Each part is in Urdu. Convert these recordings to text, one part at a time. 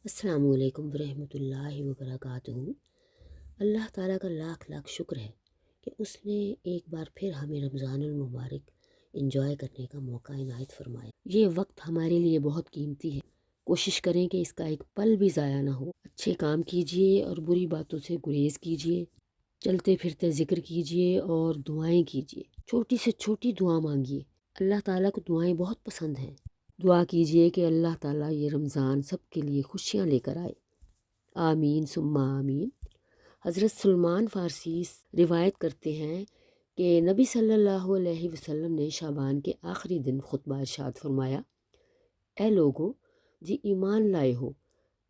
السلام علیکم ورحمۃ اللہ وبرکاتہ۔ اللہ تعالیٰ کا لاکھ لاکھ شکر ہے کہ اس نے ایک بار پھر ہمیں رمضان المبارک انجوائے کرنے کا موقع عنایت فرمایا۔ یہ وقت ہمارے لیے بہت قیمتی ہے، کوشش کریں کہ اس کا ایک پل بھی ضائع نہ ہو۔ اچھے کام کیجئے اور بری باتوں سے گریز کیجئے، چلتے پھرتے ذکر کیجئے اور دعائیں کیجئے، چھوٹی سے چھوٹی دعا مانگیے۔ اللہ تعالیٰ کو دعائیں بہت پسند ہیں۔ دعا کیجئے کہ اللہ تعالیٰ یہ رمضان سب کے لیے خوشیاں لے کر آئے، آمین ثم آمین۔ حضرت سلمان فارسی روایت کرتے ہیں کہ نبی صلی اللہ علیہ وسلم نے شعبان کے آخری دن خطبہ ارشاد فرمایا، اے لوگو جی ایمان لائے ہو،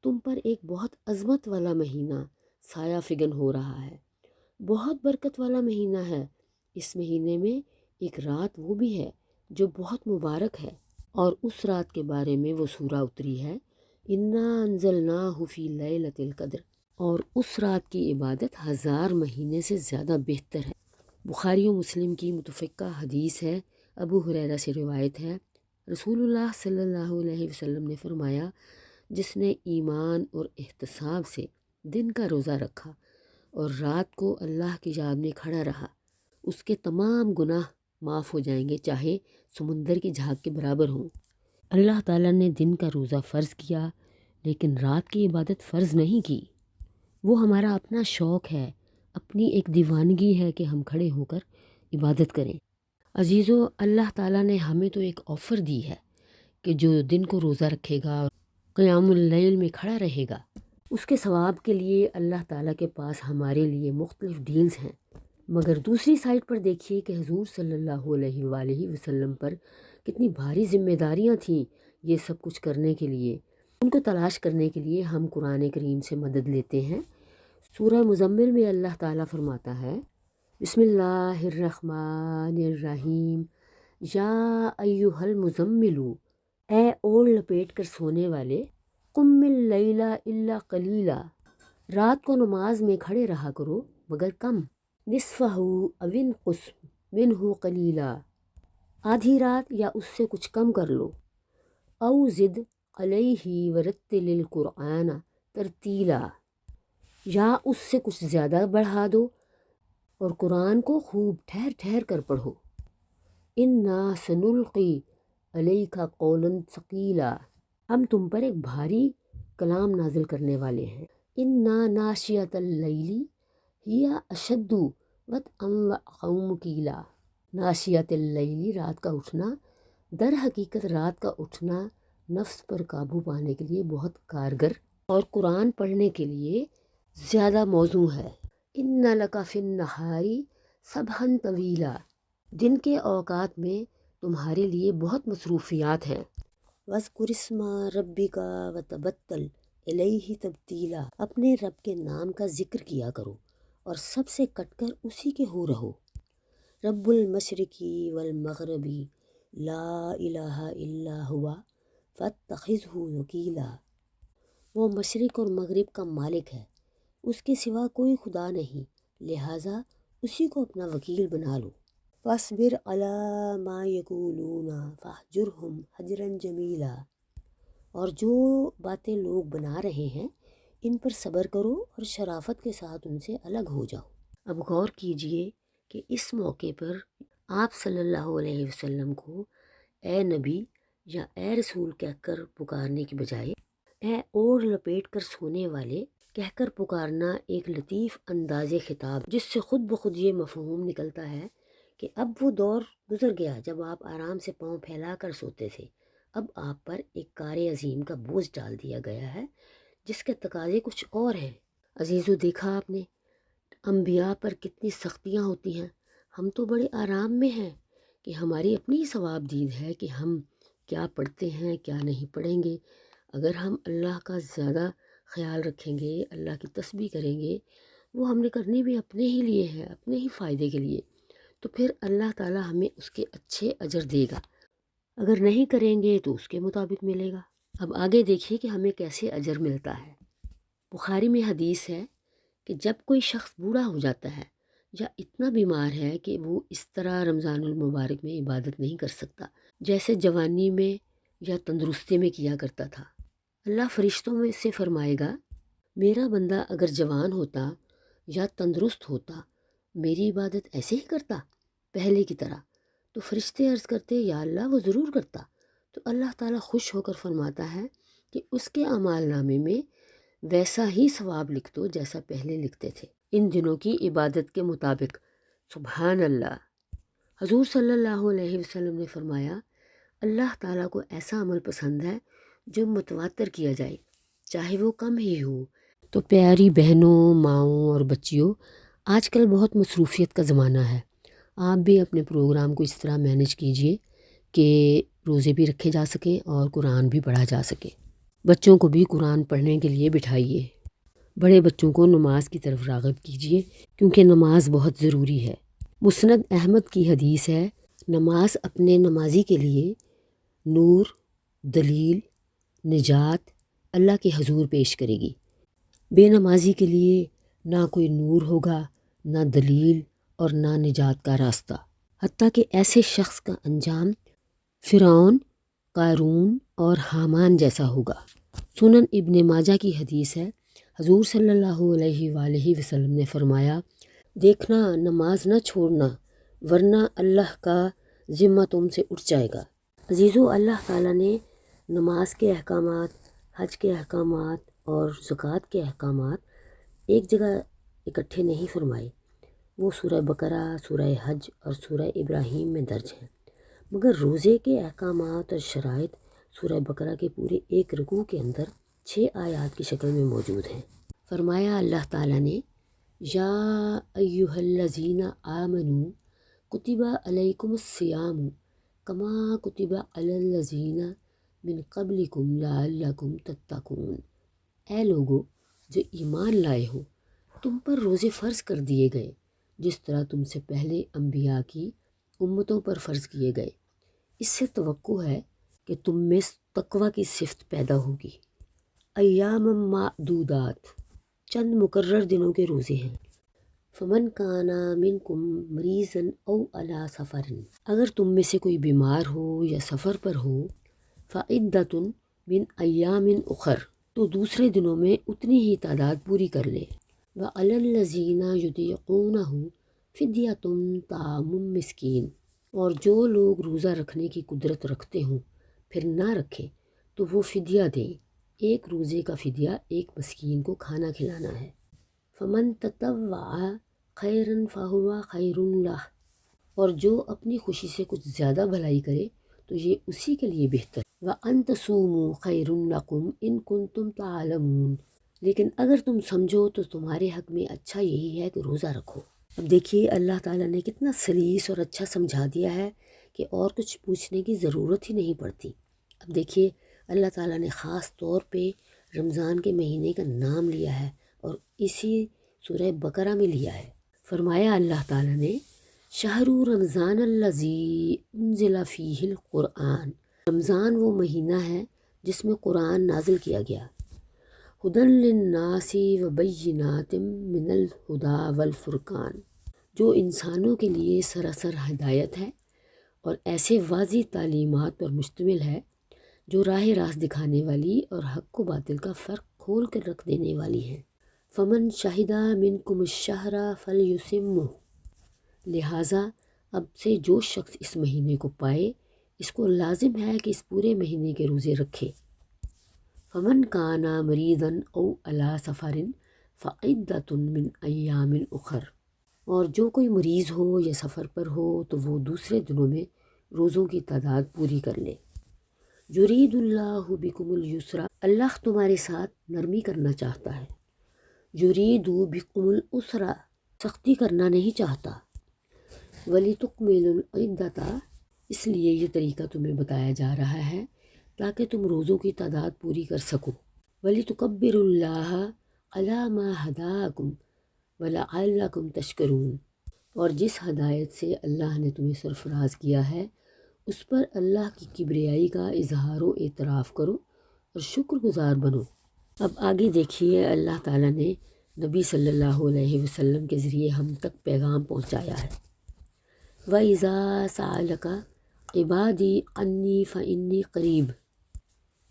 تم پر ایک بہت عظمت والا مہینہ سایہ فگن ہو رہا ہے، بہت برکت والا مہینہ ہے۔ اس مہینے میں ایک رات وہ بھی ہے جو بہت مبارک ہے، اور اس رات کے بارے میں وہ سورہ اتری ہے، انا انزلناہ فی لیلۃ القدر، اور اس رات کی عبادت 1000 مہینے سے زیادہ بہتر ہے۔ بخاری و مسلم کی متفقہ حدیث ہے، ابو ہریرہ سے روایت ہے، رسول اللہ صلی اللہ علیہ وسلم نے فرمایا، جس نے ایمان اور احتساب سے دن کا روزہ رکھا اور رات کو اللہ کی یاد میں کھڑا رہا، اس کے تمام گناہ معاف ہو جائیں گے، چاہے سمندر کی جھاگ کے برابر ہوں۔ اللہ تعالیٰ نے دن کا روزہ فرض کیا لیکن رات کی عبادت فرض نہیں کی۔ وہ ہمارا اپنا شوق ہے، اپنی ایک دیوانگی ہے کہ ہم کھڑے ہو کر عبادت کریں۔ عزیزو، اللہ تعالیٰ نے ہمیں تو ایک آفر دی ہے کہ جو دن کو روزہ رکھے گا اور قیام اللیل میں کھڑا رہے گا، اس کے ثواب کے لیے اللہ تعالیٰ کے پاس ہمارے لیے مختلف ڈیلز ہیں۔ مگر دوسری سائڈ پر دیکھیے کہ حضور صلی اللہ علیہ وآلہ وسلم پر کتنی بھاری ذمہ داریاں تھیں یہ سب کچھ کرنے کے لیے۔ ان کو تلاش کرنے کے لیے ہم قرآن کریم سے مدد لیتے ہیں۔ سورہ مزمل میں اللہ تعالیٰ فرماتا ہے، بسم اللہ الرحمن الرحیم، یا ایہا المزمل، اے اوڑھ لپیٹ کر سونے والے، قم اللیل الا قلیلا، رات کو نماز میں کھڑے رہا کرو مگر کم، نصفہ او انقص منہ قلیلا، آدھی رات یا اس سے کچھ کم کر لو، او زد علیہ ورتل القرآن ترتیلا، یا اس سے کچھ زیادہ بڑھا دو اور قرآن کو خوب ٹھہر ٹھہر کر پڑھو۔ انا سنلقی علیک قولا ثقیلا، ہم تم پر ایک بھاری کلام نازل کرنے والے ہیں۔ انا ناشیۃ اللیل ہی اشد وطئا واقوم قیلا، ناشیۃ اللیل رات کا اٹھنا، در حقیقت رات کا اٹھنا نفس پر قابو پانے کے لیے بہت کارگر اور قرآن پڑھنے کے لیے زیادہ موزوں ہے۔ ان لک فی النہار سبحا طویلا، دن کے اوقات میں تمہارے لیے بہت مصروفیات ہیں۔ واذکر اسم ربک وتبتل الیہ تبتیلا، اپنے رب کے نام کا ذکر کیا کرو اور سب سے کٹ کر اسی کے ہو رہو۔ رب المشرق والمغرب لا الہ الا ہوا فاتخذہ وکیلا، وہ مشرق اور مغرب کا مالک ہے، اس کے سوا کوئی خدا نہیں، لہٰذا اسی کو اپنا وکیل بنا لو۔ فاصبر علی ما یقولون فاہجرہم حجرا جمیلا، اور جو باتیں لوگ بنا رہے ہیں ان پر صبر کرو اور شرافت کے ساتھ ان سے الگ ہو جاؤ۔ اب غور کیجئے کہ اس موقع پر آپ صلی اللہ علیہ وسلم کو اے نبی یا اے رسول کہہ کر پکارنے کی بجائے اے اوڑھ لپیٹ کر سونے والے کہہ کر پکارنا ایک لطیف انداز خطاب، جس سے خود بخود یہ مفہوم نکلتا ہے کہ اب وہ دور گزر گیا جب آپ آرام سے پاؤں پھیلا کر سوتے تھے، اب آپ پر ایک کار عظیم کا بوجھ ڈال دیا گیا ہے جس کے تقاضے کچھ اور ہیں۔ عزیزو، دیکھا آپ نے انبیاء پر کتنی سختیاں ہوتی ہیں، ہم تو بڑے آرام میں ہیں کہ ہماری اپنی ثواب دید ہے کہ ہم کیا پڑھتے ہیں کیا نہیں پڑھیں گے۔ اگر ہم اللہ کا زیادہ خیال رکھیں گے، اللہ کی تسبیح کریں گے، وہ ہم نے کرنی بھی اپنے ہی لیے ہے، اپنے ہی فائدے کے لیے، تو پھر اللہ تعالیٰ ہمیں اس کے اچھے اجر دے گا۔ اگر نہیں کریں گے تو اس کے مطابق ملے گا۔ اب آگے دیکھیے کہ ہمیں کیسے اجر ملتا ہے۔ بخاری میں حدیث ہے کہ جب کوئی شخص بوڑھا ہو جاتا ہے یا اتنا بیمار ہے کہ وہ اس طرح رمضان المبارک میں عبادت نہیں کر سکتا جیسے جوانی میں یا تندرستی میں کیا کرتا تھا، اللہ فرشتوں میں سے فرمائے گا میرا بندہ اگر جوان ہوتا یا تندرست ہوتا میری عبادت ایسے ہی کرتا پہلے کی طرح، تو فرشتے عرض کرتے یا اللہ وہ ضرور کرتا۔ تو اللہ تعالیٰ خوش ہو کر فرماتا ہے کہ اس کے اعمال نامے میں ویسا ہی ثواب لکھ دو جیسا پہلے لکھتے تھے ان دنوں کی عبادت کے مطابق۔ سبحان اللہ۔ حضور صلی اللہ علیہ وسلم نے فرمایا اللہ تعالیٰ کو ایسا عمل پسند ہے جو متواتر کیا جائے چاہے وہ کم ہی ہو۔ تو پیاری بہنوں، ماؤں اور بچیوں، آج کل بہت مصروفیت کا زمانہ ہے، آپ بھی اپنے پروگرام کو اس طرح مینج کیجئے کہ روزے بھی رکھے جا سکیں اور قرآن بھی پڑھا جا سکے۔ بچوں کو بھی قرآن پڑھنے کے لیے بٹھائیے، بڑے بچوں کو نماز کی طرف راغب کیجئے کیونکہ نماز بہت ضروری ہے۔ مسند احمد کی حدیث ہے، نماز اپنے نمازی کے لیے نور، دلیل، نجات اللہ کے حضور پیش کرے گی۔ بے نمازی کے لیے نہ کوئی نور ہوگا، نہ دلیل اور نہ نجات کا راستہ، حتیٰ کہ ایسے شخص کا انجام فرعون، قارون اور حامان جیسا ہوگا۔ سنن ابن ماجہ کی حدیث ہے، حضور صلی اللہ علیہ وآلہ وسلم نے فرمایا دیکھنا نماز نہ چھوڑنا ورنہ اللہ کا ذمہ تم سے اٹھ جائے گا۔ عزیزو، اللہ تعالیٰ نے نماز کے احکامات، حج کے احکامات اور زکوٰۃ کے احکامات ایک جگہ اکٹھے نہیں فرمائے، وہ سورہ بقرہ، سورہ حج اور سورہ ابراہیم میں درج ہیں، مگر روزے کے احکامات اور شرائط سورہ بقرہ کے پورے ایک رکوع کے اندر 6 آیات کی شکل میں موجود ہیں۔ فرمایا اللہ تعالیٰ نے یا ایہا الذین آمنوا کتب علیکم الصیام کما کتب علی الذین من قبلکم لعلکم تتقون۔ اے لوگو جو ایمان لائے ہو، تم پر روزے فرض کر دیے گئے جس طرح تم سے پہلے انبیاء کی امتوں پر فرض کیے گئے، اس سے توقع ہے کہ تم میں تقوی کی صفت پیدا ہوگی۔ ایام معدودات، چند مقرر دنوں کے روزے ہیں۔ فمن کان منکم مریضا او علی سفر، اگر تم میں سے کوئی بیمار ہو یا سفر پر ہو، فعدۃ من ایام اخر، تو دوسرے دنوں میں اتنی ہی تعداد پوری کر لے۔ وعلی الذین یطیقونہ فدیۃ طعام مسکین، اور جو لوگ روزہ رکھنے کی قدرت رکھتے ہوں پھر نہ رکھیں تو وہ فدیہ دیں، ایک روزے کا فدیہ ایک مسکین کو کھانا کھلانا ہے۔ فمن تطوع خیرا فہو خیر لہ، اور جو اپنی خوشی سے کچھ زیادہ بھلائی کرے تو یہ اسی کے لیے بہتر۔ وَأَن تَصُومُوا خَيْرٌ لَكُمْ إِن كُنتُمْ تَعْلَمُونَ، لیکن اگر تم سمجھو تو تمہارے حق میں اچھا یہی ہے کہ روزہ رکھو۔ اب دیکھیے اللہ تعالیٰ نے کتنا سلیس اور اچھا سمجھا دیا ہے کہ اور کچھ پوچھنے کی ضرورت ہی نہیں پڑتی۔ اب دیکھیے اللہ تعالیٰ نے خاص طور پہ رمضان کے مہینے کا نام لیا ہے اور اسی سورہ بقرہ میں لیا ہے۔ فرمایا اللہ تعالیٰ نے شہر رمضان الذی انزل فیہ القرآن، رمضان وہ مہینہ ہے جس میں قرآن نازل کیا گیا۔ ہدی للناس وبینات من الہدی والفرقان، جو انسانوں کے لیے سراسر ہدایت ہے اور ایسے واضح تعلیمات پر مشتمل ہے جو راہ راست دکھانے والی اور حق و باطل کا فرق کھول کر رکھ دینے والی ہیں۔ فمن شہد منکم الشہر فلیصمہ، لہٰذا اب سے جو شخص اس مہینے کو پائے اس کو لازم ہے کہ اس پورے مہینے کے روزے رکھے۔ فمن کان مریضا او علی سفر فعدۃ من ایام اخر، اور جو کوئی مریض ہو یا سفر پر ہو تو وہ دوسرے دنوں میں روزوں کی تعداد پوری کر لے۔ یرید اللہ بکم الیسر، اللہ تمہارے ساتھ نرمی کرنا چاہتا ہے۔ یرید بکم العسر، سختی کرنا نہیں چاہتا۔ ولتکملوا العدۃ، اس لیے یہ طریقہ تمہیں بتایا جا رہا ہے تاکہ تم روزوں کی تعداد پوری کر سکو۔ وَلِتُكَبِّرُوا اللَّهَ عَلَىٰ مَا هَدَاكُمْ وَلَعَلَّكُمْ تَشْكُرُونَ، اور جس ہدایت سے اللہ نے تمہیں سرفراز کیا ہے اس پر اللہ کی کبریائی کا اظہار و اعتراف کرو اور شکر گزار بنو۔ اب آگے دیکھیے اللہ تعالیٰ نے نبی صلی اللہ علیہ وسلم کے ذریعے ہم تک پیغام پہنچایا ہے۔ وَإِذَا سَأَلَكَ عِبَادِي عَنِّي فَإِنِّي قَرِيبٌ،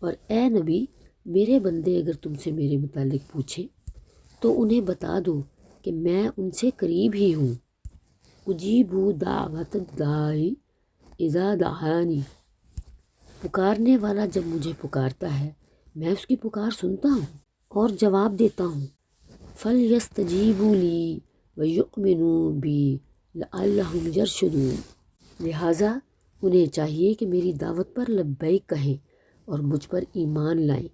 اور اے نبی میرے بندے اگر تم سے میرے متعلق پوچھیں تو انہیں بتا دو کہ میں ان سے قریب ہی ہوں۔ اجیب دعوت الداعی اذا دعانی، پکارنے والا جب مجھے پکارتا ہے میں اس کی پکار سنتا ہوں اور جواب دیتا ہوں۔ فَلْيَسْتَجِیبُوا لِی وَیُؤْمِنُوا بِی لَعَلَّہُمْ یرشدون، لہٰذا انہیں چاہیے کہ میری دعوت پر لبیک کہیں اور مجھ پر ایمان لائیں۔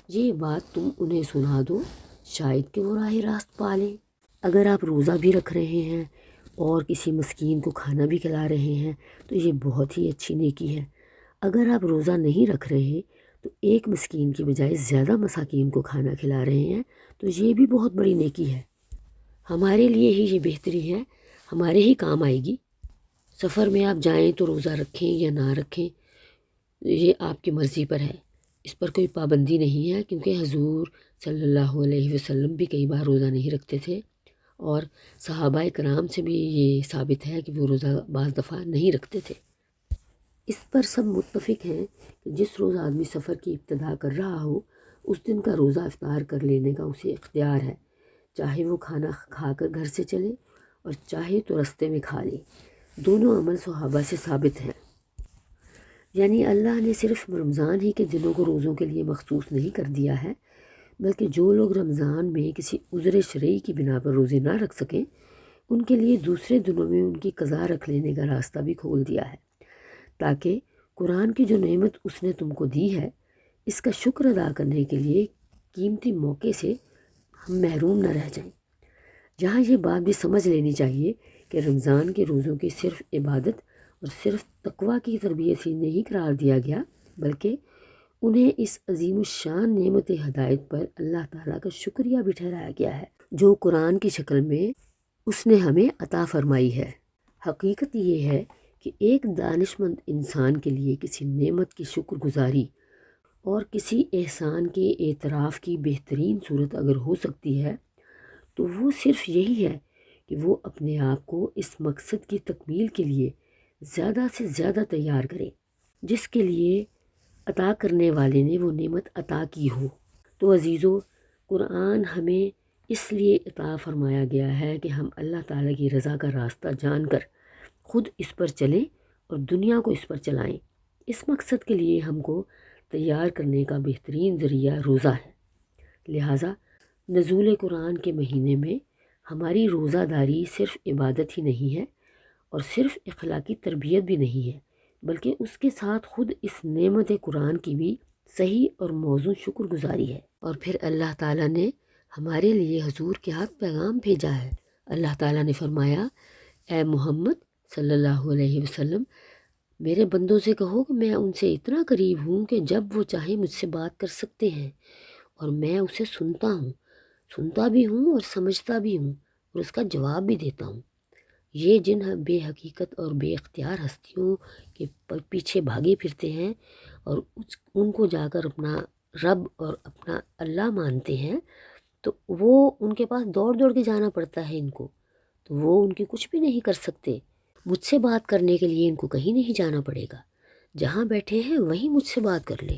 یہ بات تم انہیں سنا دو، شاید کہ وہ راہ راست پالیں۔ اگر آپ روزہ بھی رکھ رہے ہیں اور کسی مسکین کو کھانا بھی کھلا رہے ہیں تو یہ بہت ہی اچھی نیکی ہے۔ اگر آپ روزہ نہیں رکھ رہے تو ایک مسکین کی بجائے زیادہ مساکین کو کھانا کھلا رہے ہیں تو یہ بھی بہت بڑی نیکی ہے۔ ہمارے لیے ہی یہ بہتری ہے، ہمارے ہی کام آئے گی۔ سفر میں آپ جائیں تو روزہ رکھیں یا نہ رکھیں یہ آپ کی مرضی پر ہے، اس پر کوئی پابندی نہیں ہے، کیونکہ حضور صلی اللہ علیہ وسلم بھی کئی بار روزہ نہیں رکھتے تھے اور صحابہ کرام سے بھی یہ ثابت ہے کہ وہ روزہ بعض دفعہ نہیں رکھتے تھے۔ اس پر سب متفق ہیں کہ جس روز آدمی سفر کی ابتدا کر رہا ہو اس دن کا روزہ افطار کر لینے کا اسے اختیار ہے، چاہے وہ کھانا کھا کر گھر سے چلے اور چاہے تو رستے میں کھا لے۔ دونوں عمل صحابہ سے ثابت ہیں۔ یعنی اللہ نے صرف رمضان ہی کے دنوں کو روزوں کے لیے مخصوص نہیں کر دیا ہے، بلکہ جو لوگ رمضان میں کسی عذر شرعی کی بنا پر روزے نہ رکھ سکیں ان کے لیے دوسرے دنوں میں ان کی قضا رکھ لینے کا راستہ بھی کھول دیا ہے، تاکہ قرآن کی جو نعمت اس نے تم کو دی ہے اس کا شکر ادا کرنے کے لیے قیمتی موقع سے ہم محروم نہ رہ جائیں۔ جہاں یہ بات بھی سمجھ لینی چاہیے کہ رمضان کے روزوں کی صرف عبادت اور صرف تقویٰ کی تربیت ہی نہیں قرار دیا گیا، بلکہ انہیں اس عظیم الشان نعمت ہدایت پر اللہ تعالیٰ کا شکریہ بھی ٹھہرایا گیا ہے جو قرآن کی شکل میں اس نے ہمیں عطا فرمائی ہے۔ حقیقت یہ ہے کہ ایک دانش مند انسان کے لیے کسی نعمت کی شکر گزاری اور کسی احسان کے اعتراف کی بہترین صورت اگر ہو سکتی ہے تو وہ صرف یہی ہے کہ وہ اپنے آپ کو اس مقصد کی تکمیل کے لیے زیادہ سے زیادہ تیار کرے جس کے لیے عطا کرنے والے نے وہ نعمت عطا کی ہو۔ تو عزیزو، قرآن ہمیں اس لیے عطا فرمایا گیا ہے کہ ہم اللہ تعالیٰ کی رضا کا راستہ جان کر خود اس پر چلیں اور دنیا کو اس پر چلائیں۔ اس مقصد کے لیے ہم کو تیار کرنے کا بہترین ذریعہ روزہ ہے۔ لہٰذا نزول قرآن کے مہینے میں ہماری روزہ داری صرف عبادت ہی نہیں ہے اور صرف اخلاقی تربیت بھی نہیں ہے، بلکہ اس کے ساتھ خود اس نعمت قرآن کی بھی صحیح اور موزوں شکر گزاری ہے۔ اور پھر اللہ تعالیٰ نے ہمارے لیے حضور کے ہاتھ پیغام بھیجا ہے۔ اللہ تعالیٰ نے فرمایا، اے محمد صلی اللہ علیہ وسلم، میرے بندوں سے کہو کہ میں ان سے اتنا قریب ہوں کہ جب وہ چاہیں مجھ سے بات کر سکتے ہیں اور میں اسے سنتا بھی ہوں اور سمجھتا بھی ہوں اور اس کا جواب بھی دیتا ہوں۔ یہ جن بے حقیقت اور بے اختیار ہستیوں کے پیچھے بھاگے پھرتے ہیں اور ان کو جا کر اپنا رب اور اپنا اللہ مانتے ہیں تو وہ ان کے پاس دوڑ دوڑ کے جانا پڑتا ہے ان کو، تو وہ ان کی کچھ بھی نہیں کر سکتے۔ مجھ سے بات کرنے کے لیے ان کو کہیں نہیں جانا پڑے گا، جہاں بیٹھے ہیں وہیں مجھ سے بات کر لیں۔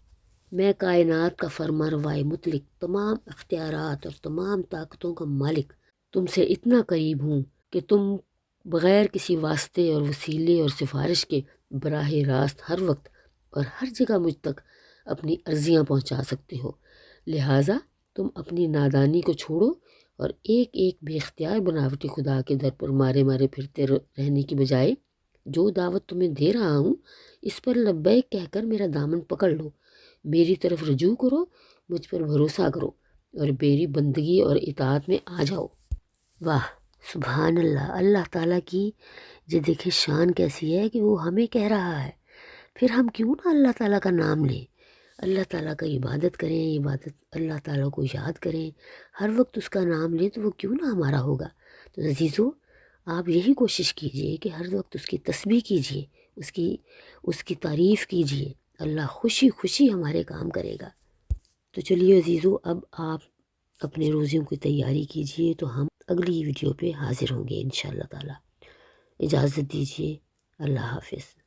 میں کائنات کا فرمانروائے مطلق، تمام اختیارات اور تمام طاقتوں کا مالک تم سے اتنا قریب ہوں کہ تم بغیر کسی واسطے اور وسیلے اور سفارش کے براہ راست ہر وقت اور ہر جگہ مجھ تک اپنی عرضیاں پہنچا سکتے ہو۔ لہٰذا تم اپنی نادانی کو چھوڑو اور ایک ایک بے اختیار بناوٹی خدا کے در پر مارے پھرتے رہنے کی بجائے جو دعوت تمہیں دے رہا ہوں اس پر لبیک کہہ کر میرا دامن پکڑ لو، میری طرف رجوع کرو، مجھ پر بھروسہ کرو اور میری بندگی اور اطاعت میں آ جاؤ۔ واہ سبحان اللہ! اللہ تعالیٰ کی یہ دیکھیں شان کیسی ہے کہ وہ ہمیں کہہ رہا ہے، پھر ہم کیوں نہ اللہ تعالیٰ کا نام لیں، اللہ تعالیٰ کا عبادت کریں، اللہ تعالیٰ کو یاد کریں، ہر وقت اس کا نام لیں تو وہ کیوں نہ ہمارا ہوگا۔ تو عزیزو، آپ یہی کوشش کیجئے کہ ہر وقت اس کی تسبیح کیجئے، اس کی تعریف کیجئے، اللہ خوشی خوشی ہمارے کام کرے گا۔ تو چلیے عزیزو، اب آپ اپنے روزیوں کی تیاری کیجئے، تو ہم اگلی ویڈیو پہ حاضر ہوں گے انشاءاللہ تعالی۔ اجازت دیجئے، اللہ حافظ۔